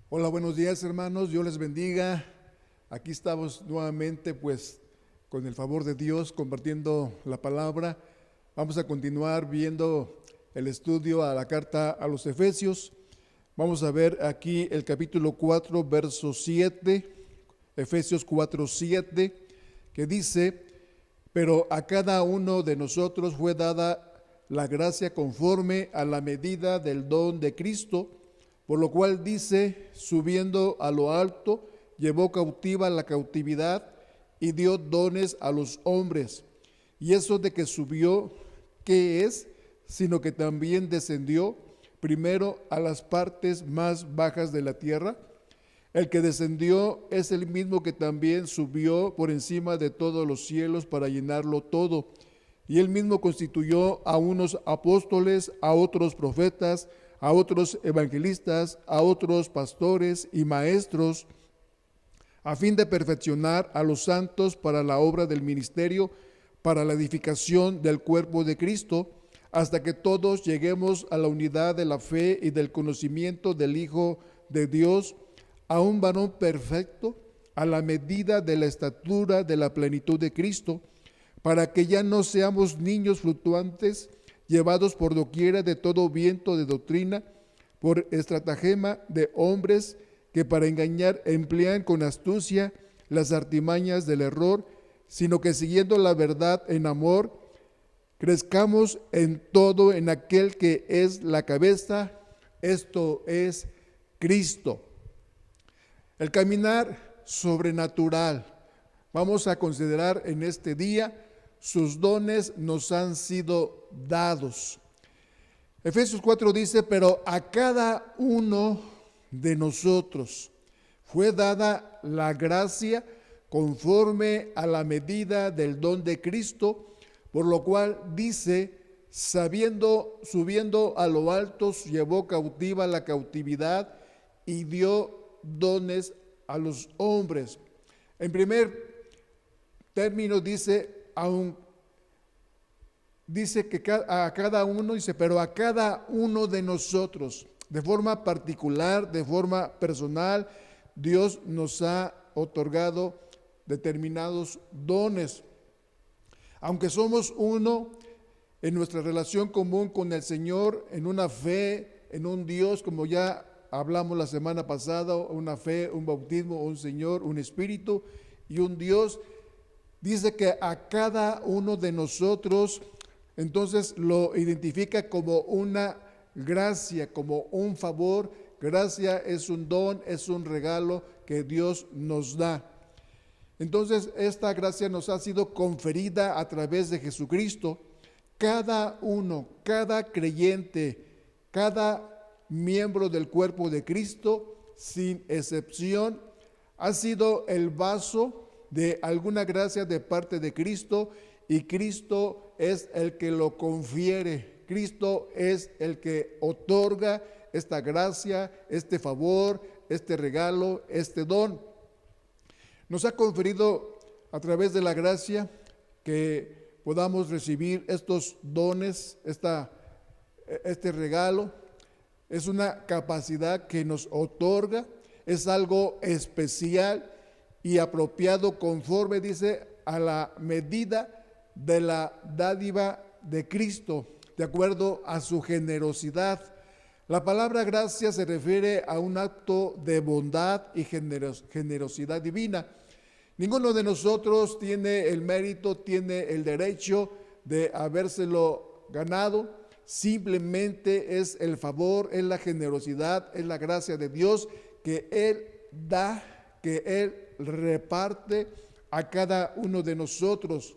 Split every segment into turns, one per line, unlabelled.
Hola, buenos días hermanos, Dios les bendiga. Aquí estamos nuevamente con el favor de Dios compartiendo la palabra. Vamos a continuar viendo el estudio a la carta a los Efesios. Vamos a ver aquí el capítulo 4, verso 7, Efesios 4, 7, que dice: pero a cada uno de nosotros fue dada la gracia conforme a la medida del don de Cristo, por lo cual dice, subiendo a lo alto, llevó cautiva la cautividad y dio dones a los hombres. Y eso de que subió, ¿qué es? Sino que también descendió primero a las partes más bajas de la tierra. El que descendió es el mismo que también subió por encima de todos los cielos para llenarlo todo. Y él mismo constituyó a unos apóstoles, a otros profetas, a otros evangelistas, a otros pastores y maestros, a fin de perfeccionar a los santos para la obra del ministerio, para la edificación del cuerpo de Cristo, hasta que todos lleguemos a la unidad de la fe y del conocimiento del Hijo de Dios, a un varón perfecto, a la medida de la estatura de la plenitud de Cristo, para que ya no seamos niños fluctuantes, llevados por doquiera de todo viento de doctrina, por estratagema de hombres que para engañar emplean con astucia las artimañas del error, sino que siguiendo la verdad en amor, crezcamos en todo en aquel que es la cabeza, esto es Cristo. El caminar sobrenatural. Vamos a considerar en este día: sus dones nos han sido dados. Efesios 4 dice: pero a cada uno de nosotros fue dada la gracia conforme a la medida del don de Cristo, por lo cual dice, subiendo a lo alto, llevó cautiva la cautividad y dio dones a los hombres. En primer término dice que a cada uno, pero a cada uno de nosotros, de forma particular, de forma personal, Dios nos ha otorgado determinados dones. Aunque somos uno en nuestra relación común con el Señor, en una fe, en un Dios, como ya hablamos la semana pasada, una fe, un bautismo, un Señor, un Espíritu y un Dios. Dice que a cada uno de nosotros, entonces lo identifica como una gracia, como un favor. Gracia es un don, es un regalo que Dios nos da. Entonces esta gracia nos ha sido conferida a través de Jesucristo. Cada uno, cada creyente, cada miembro del cuerpo de Cristo, sin excepción, ha sido el vaso de alguna gracia de parte de Cristo, y Cristo es el que lo confiere. Cristo es el que otorga esta gracia, este favor, este regalo, este don. Nos ha conferido a través de la gracia que podamos recibir estos dones, este regalo. Es una capacidad que nos otorga, es algo especial y apropiado conforme, dice, a la medida de la dádiva de Cristo, de acuerdo a su generosidad. La palabra gracia se refiere a un acto de bondad y generosidad divina. Ninguno de nosotros tiene el mérito, tiene el derecho de habérselo ganado. Simplemente es el favor, es la generosidad, es la gracia de Dios que Él da, que Él reparte a cada uno de nosotros.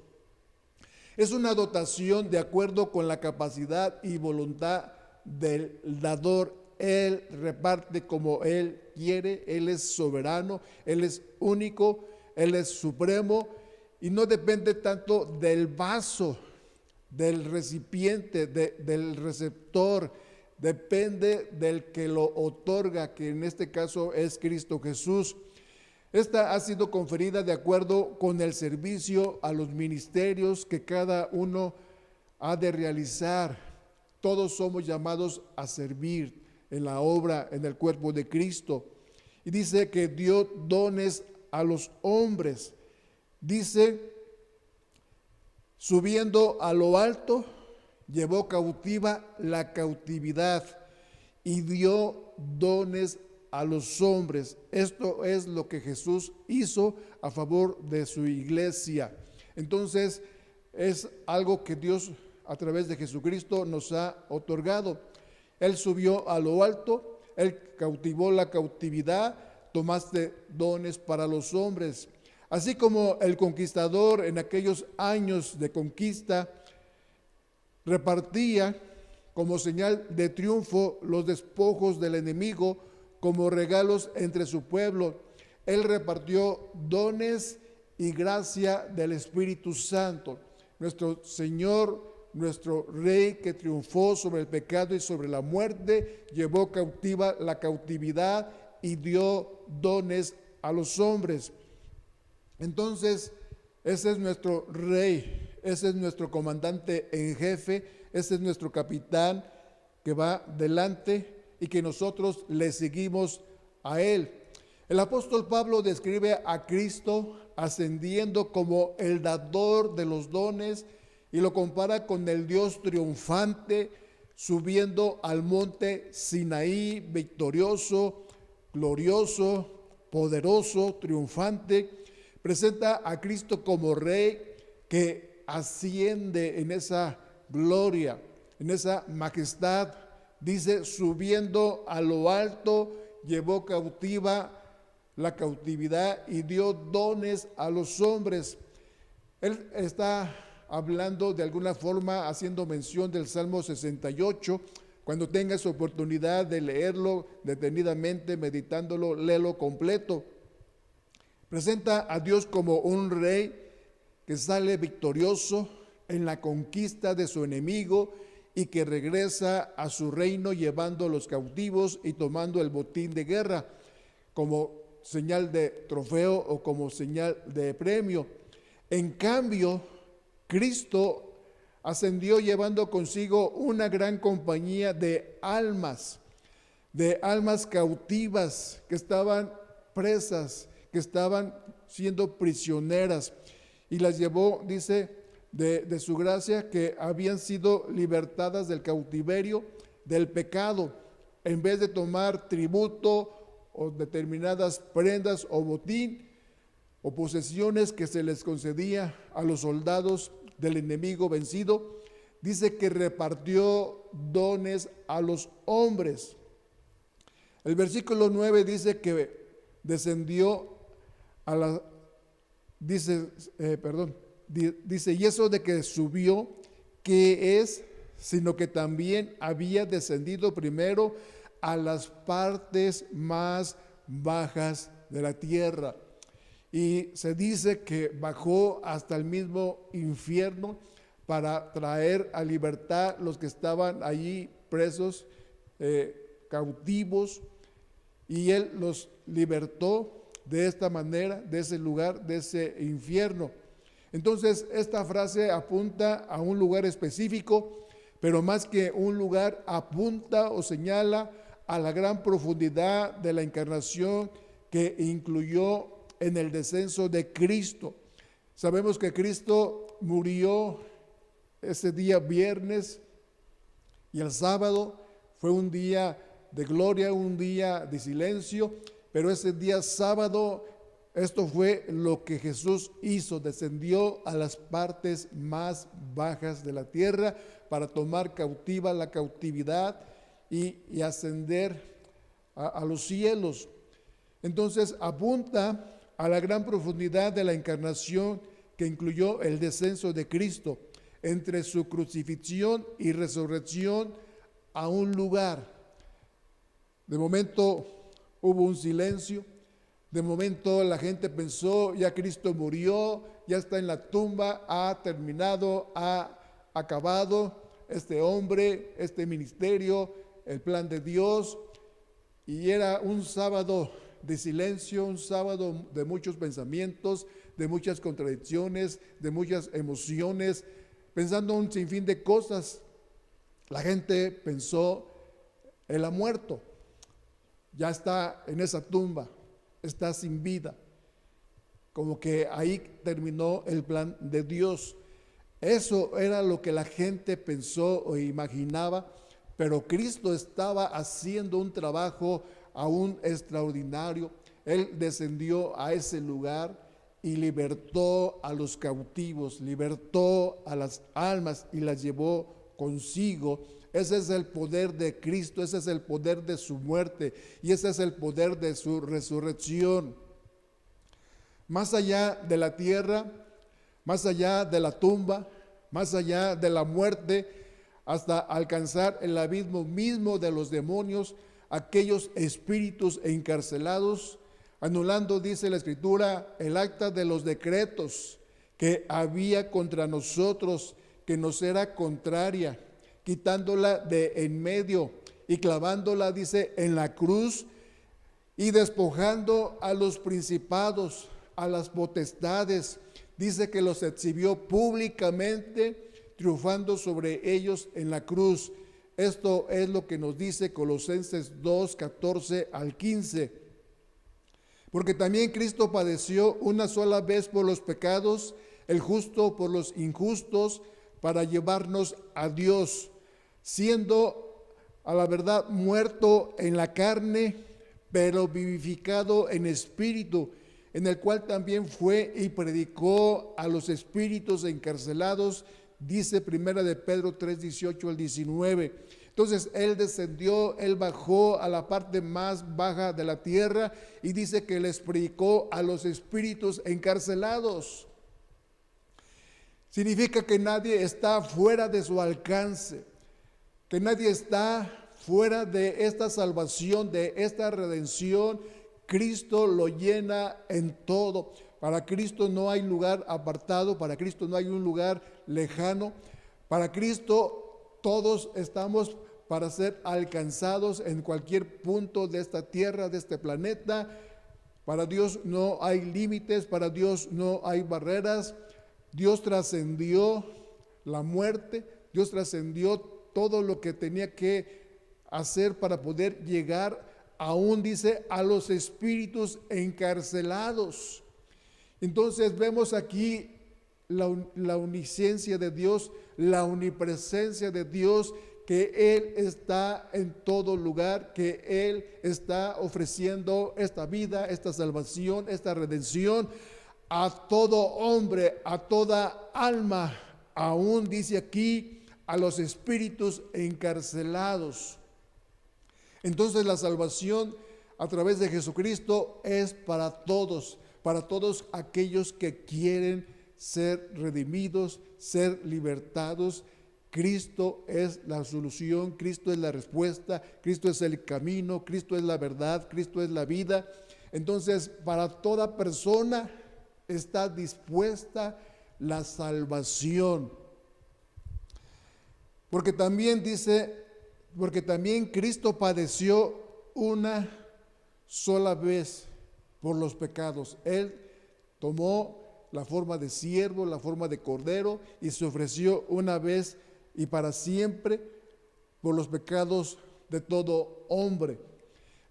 Es una dotación de acuerdo con la capacidad y voluntad del dador. Él reparte como Él quiere. Él es soberano, Él es único, Él es supremo, y no depende tanto del vaso, del recipiente, del receptor. Depende del que lo otorga, que en este caso es Cristo Jesús. Esta ha sido conferida de acuerdo con el servicio a los ministerios que cada uno ha de realizar. Todos somos llamados a servir en la obra, en el cuerpo de Cristo. Y dice que dio dones a los hombres. Dice, subiendo a lo alto, llevó cautiva la cautividad y dio dones a los hombres. Esto es lo que Jesús hizo a favor de su iglesia. Entonces, es algo que Dios a través de Jesucristo nos ha otorgado. Él subió a lo alto, Él cautivó la cautividad, tomaste dones para los hombres. Así como el conquistador en aquellos años de conquista repartía como señal de triunfo los despojos del enemigo como regalos entre su pueblo, Él repartió dones y gracia del Espíritu Santo. Nuestro Señor, nuestro Rey que triunfó sobre el pecado y sobre la muerte, llevó cautiva la cautividad y dio dones a los hombres. Entonces, ese es nuestro Rey, ese es nuestro comandante en jefe, ese es nuestro capitán que va delante y que nosotros le seguimos a Él. El apóstol Pablo describe a Cristo ascendiendo como el dador de los dones y lo compara con el Dios triunfante subiendo al monte Sinaí, victorioso, glorioso, poderoso, triunfante. Presenta a Cristo como Rey que asciende en esa gloria, en esa majestad. Dice, subiendo a lo alto, llevó cautiva la cautividad y dio dones a los hombres. Él está hablando de alguna forma, haciendo mención del Salmo 68. Cuando tengas oportunidad de leerlo detenidamente, meditándolo, léelo completo. Presenta a Dios como un rey que sale victorioso en la conquista de su enemigo y que regresa a su reino llevando los cautivos y tomando el botín de guerra como señal de trofeo o como señal de premio. En cambio, Cristo ascendió llevando consigo una gran compañía de almas cautivas que estaban presas, que estaban siendo prisioneras, y las llevó, dice, de su gracia, que habían sido libertadas del cautiverio del pecado. En vez de tomar tributo o determinadas prendas o botín o posesiones que se les concedía a los soldados del enemigo vencido, dice que repartió dones a los hombres. El versículo 9 dice que descendió a la, dice, y eso de que subió, ¿qué es? Sino que también había descendido primero a las partes más bajas de la tierra. Y se dice que bajó hasta el mismo infierno para traer a libertad los que estaban allí presos, cautivos, y Él los libertó de esta manera, de ese lugar, de ese infierno. Entonces, esta frase apunta a un lugar específico, pero más que un lugar, apunta o señala a la gran profundidad de la encarnación que incluyó en el descenso de Cristo. Sabemos que Cristo murió ese día viernes y el sábado fue un día de gloria, un día de silencio, pero ese día sábado, esto fue lo que Jesús hizo, descendió a las partes más bajas de la tierra para tomar cautiva la cautividad y ascender a los cielos. Entonces apunta a la gran profundidad de la encarnación que incluyó el descenso de Cristo entre su crucifixión y resurrección a un lugar. De momento hubo un silencio, de momento la gente pensó, ya Cristo murió, ya está en la tumba, ha terminado, ha acabado este hombre, este ministerio, el plan de Dios. Y era un sábado de silencio, un sábado de muchos pensamientos, de muchas contradicciones, de muchas emociones, pensando un sinfín de cosas. La gente pensó, Él ha muerto. ya está en esa tumba, está sin vida. Como que ahí terminó el plan de Dios. Eso era lo que la gente pensó o imaginaba, pero Cristo estaba haciendo un trabajo aún extraordinario. Él descendió a ese lugar y libertó a los cautivos, libertó a las almas y las llevó consigo. Ese es el poder de Cristo, ese es el poder de su muerte y ese es el poder de su resurrección. Más allá de la tierra, más allá de la tumba, más allá de la muerte, hasta alcanzar el abismo mismo de los demonios, aquellos espíritus encarcelados, anulando, dice la Escritura, el acta de los decretos que había contra nosotros, que nos era contraria, quitándola de en medio y clavándola, dice, en la cruz, y despojando a los principados, a las potestades, dice que los exhibió públicamente, triunfando sobre ellos en la cruz. Esto es lo que nos dice Colosenses 2, 14 al 15. Porque también Cristo padeció una sola vez por los pecados, el justo por los injustos, para llevarnos a Dios, siendo a la verdad muerto en la carne, pero vivificado en espíritu, en el cual también fue y predicó a los espíritus encarcelados, dice Primera de Pedro 3, 18 al 19. Entonces Él descendió, Él bajó a la parte más baja de la tierra y dice que les predicó a los espíritus encarcelados. Significa que nadie está fuera de su alcance, que nadie está fuera de esta salvación, de esta redención. Cristo lo llena en todo. Para Cristo no hay lugar apartado, para Cristo no hay un lugar lejano. Para Cristo todos estamos para ser alcanzados en cualquier punto de esta tierra, de este planeta. Para Dios no hay límites, para Dios no hay barreras. Dios trascendió la muerte, Dios trascendió todo lo que tenía que hacer para poder llegar aún, dice, a los espíritus encarcelados. Entonces vemos aquí la omnisciencia de Dios, la omnipresencia de Dios, que Él está en todo lugar, que Él está ofreciendo esta vida, esta salvación, esta redención a todo hombre, a toda alma, aún dice aquí, a los espíritus encarcelados. Entonces la salvación a través de Jesucristo es para todos aquellos que quieren ser redimidos, ser libertados. Cristo es la solución, Cristo es la respuesta, Cristo es el camino, Cristo es la verdad, Cristo es la vida. Entonces, para toda persona está dispuesta la salvación. Porque también dice, porque también Cristo padeció una sola vez por los pecados. Él tomó la forma de siervo, la forma de cordero y se ofreció una vez y para siempre por los pecados de todo hombre.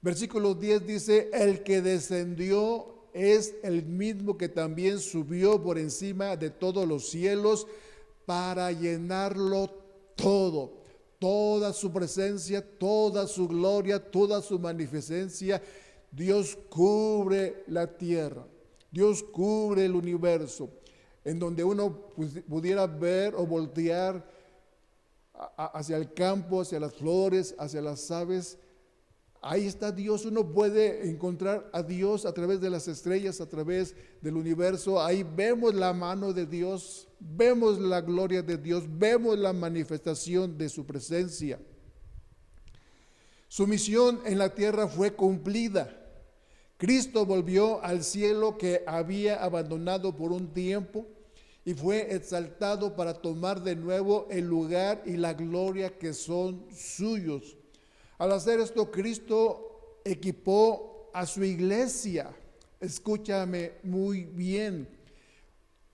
Versículo 10 dice, el que descendió es el mismo que también subió por encima de todos los cielos para llenarlo todo. Toda su presencia, toda su gloria, toda su magnificencia. Dios cubre la tierra, Dios cubre el universo, en donde uno pudiera ver o voltear hacia el campo, hacia las flores, hacia las aves. Ahí está Dios, uno puede encontrar a Dios a través de las estrellas, a través del universo. Ahí vemos la mano de Dios, vemos la gloria de Dios, vemos la manifestación de su presencia. Su misión en la tierra fue cumplida. Cristo volvió al cielo que había abandonado por un tiempo y fue exaltado para tomar de nuevo el lugar y la gloria que son suyos. Al hacer esto, Cristo equipó a su iglesia. Escúchame muy bien.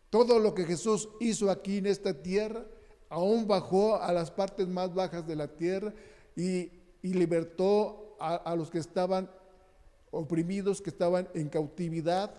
Todo lo que Jesús hizo aquí en esta tierra, aún bajó a las partes más bajas de la tierra y libertó a los que estaban oprimidos, que estaban en cautividad,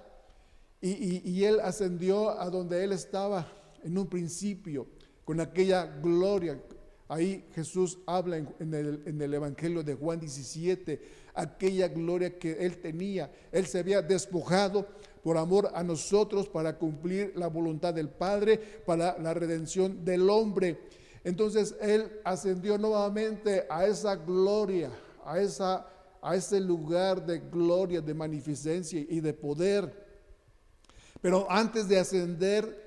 y Él ascendió a donde Él estaba en un principio, con aquella gloria. Ahí Jesús habla en el Evangelio de Juan 17, aquella gloria que Él tenía. Él se había despojado por amor a nosotros para cumplir la voluntad del Padre, para la redención del hombre. Entonces Él ascendió nuevamente a esa gloria, a ese lugar de gloria, de magnificencia y de poder. Pero antes de ascender,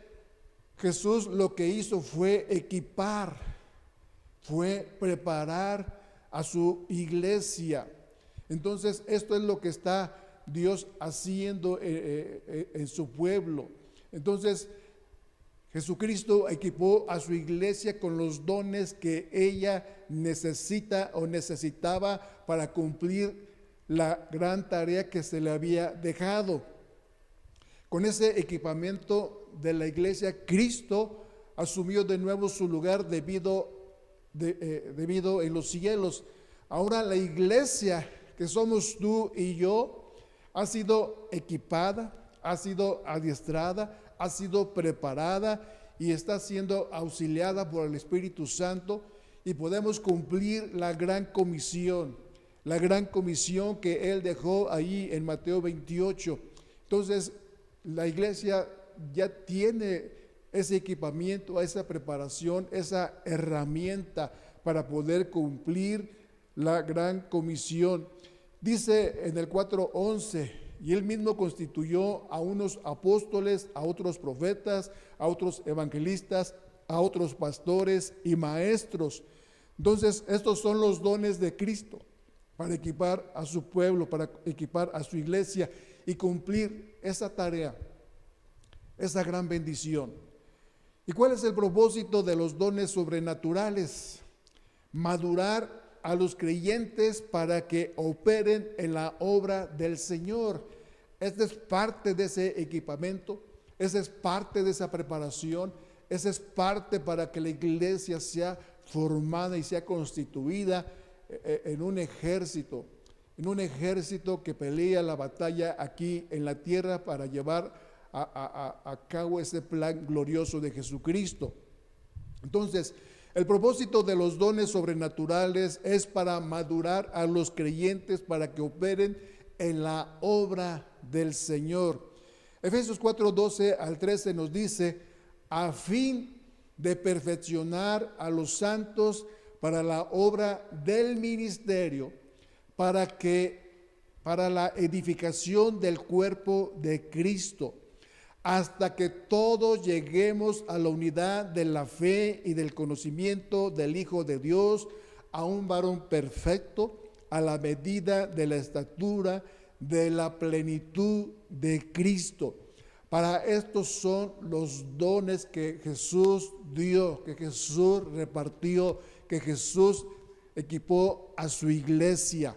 Jesús lo que hizo fue equipar, fue preparar a su iglesia. Entonces esto es lo que está Dios haciendo en su pueblo. Entonces Jesucristo equipó a su iglesia con los dones que ella necesita o necesitaba para cumplir la gran tarea que se le había dejado. Con ese equipamiento de la iglesia, Cristo asumió de nuevo su lugar debido en los cielos. Ahora la iglesia, que somos tú y yo, ha sido equipada, ha sido adiestrada, ha sido preparada y está siendo auxiliada por el Espíritu Santo, y podemos cumplir la gran comisión que Él dejó ahí en Mateo 28. Entonces, la iglesia ya tiene ese equipamiento, esa preparación, esa herramienta para poder cumplir la gran comisión. Dice en el 4:11, y Él mismo constituyó a unos apóstoles, a otros profetas, a otros evangelistas, a otros pastores y maestros. Entonces, estos son los dones de Cristo para equipar a su pueblo, para equipar a su iglesia y cumplir esa tarea, esa gran bendición. ¿Y cuál es el propósito de los dones sobrenaturales? Madurar a los creyentes para que operen en la obra del Señor. Esta es parte de ese equipamiento, esa es parte de esa preparación, esa es parte para que la iglesia sea formada y sea constituida en un ejército que pelea la batalla aquí en la tierra para llevar a cabo ese plan glorioso de Jesucristo. Entonces, el propósito de los dones sobrenaturales es para madurar a los creyentes para que operen en la obra del Señor. Efesios 4:12 al 13 nos dice: a fin de perfeccionar a los santos para la obra del ministerio, para la edificación del cuerpo de Cristo, hasta que todos lleguemos a la unidad de la fe y del conocimiento del Hijo de Dios, a un varón perfecto, a la medida de la estatura de la plenitud de Cristo. Para estos son los dones que Jesús dio, que Jesús repartió, que Jesús equipó a su iglesia,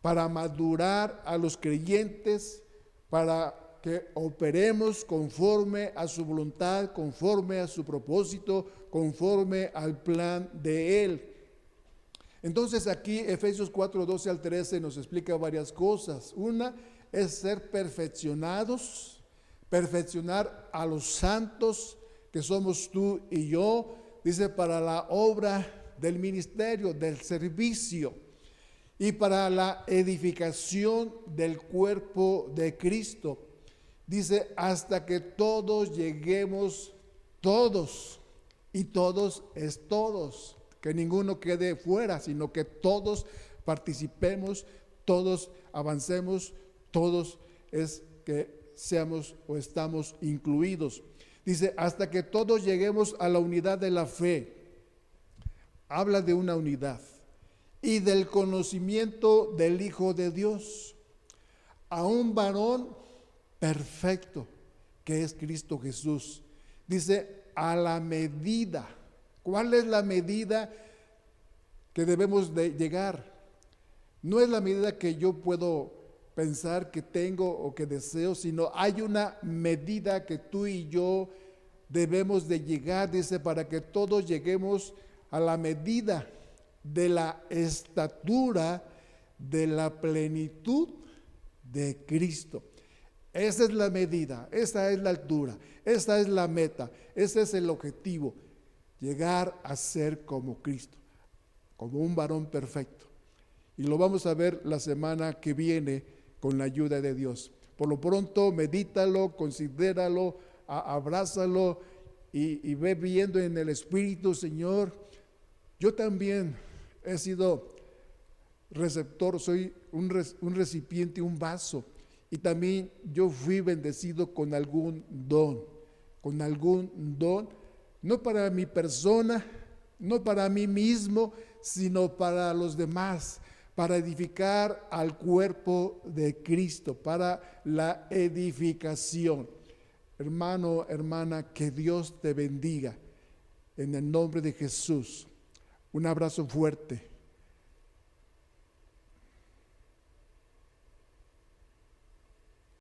para madurar a los creyentes, para que operemos conforme a su voluntad, conforme a su propósito, conforme al plan de Él. Entonces aquí Efesios 4:12 al 13 nos explica varias cosas. Una es ser perfeccionados, perfeccionar a los santos, que somos tú y yo, dice, para la obra del ministerio, del servicio, y para la edificación del cuerpo de Cristo. Dice, hasta que todos lleguemos, todos, y todos es todos, que ninguno quede fuera, sino que todos participemos, todos avancemos, todos es que seamos o estamos incluidos. Dice, hasta que todos lleguemos a la unidad de la fe. Habla de una unidad. Y del conocimiento del Hijo de Dios, a un varón perfecto, que es Cristo Jesús. Dice, a la medida. ¿Cuál es la medida que debemos de llegar? No es la medida que yo puedo pensar que tengo o que deseo, sino hay una medida que tú y yo debemos de llegar, dice, para que todos lleguemos a la medida de la estatura de la plenitud de Cristo. Esa es la medida, esa es la altura, esa es la meta, ese es el objetivo, llegar a ser como Cristo, como un varón perfecto. Y lo vamos a ver la semana que viene con la ayuda de Dios. Por lo pronto, medítalo, considéralo, abrázalo y ve viendo en el Espíritu, Señor, yo también he sido receptor, soy un recipiente, un vaso. Y también yo fui bendecido con algún don, no para mi persona, no para mí mismo, sino para los demás, para edificar al cuerpo de Cristo, para la edificación. Hermano, hermana, que Dios te bendiga en el nombre de Jesús. Un abrazo fuerte.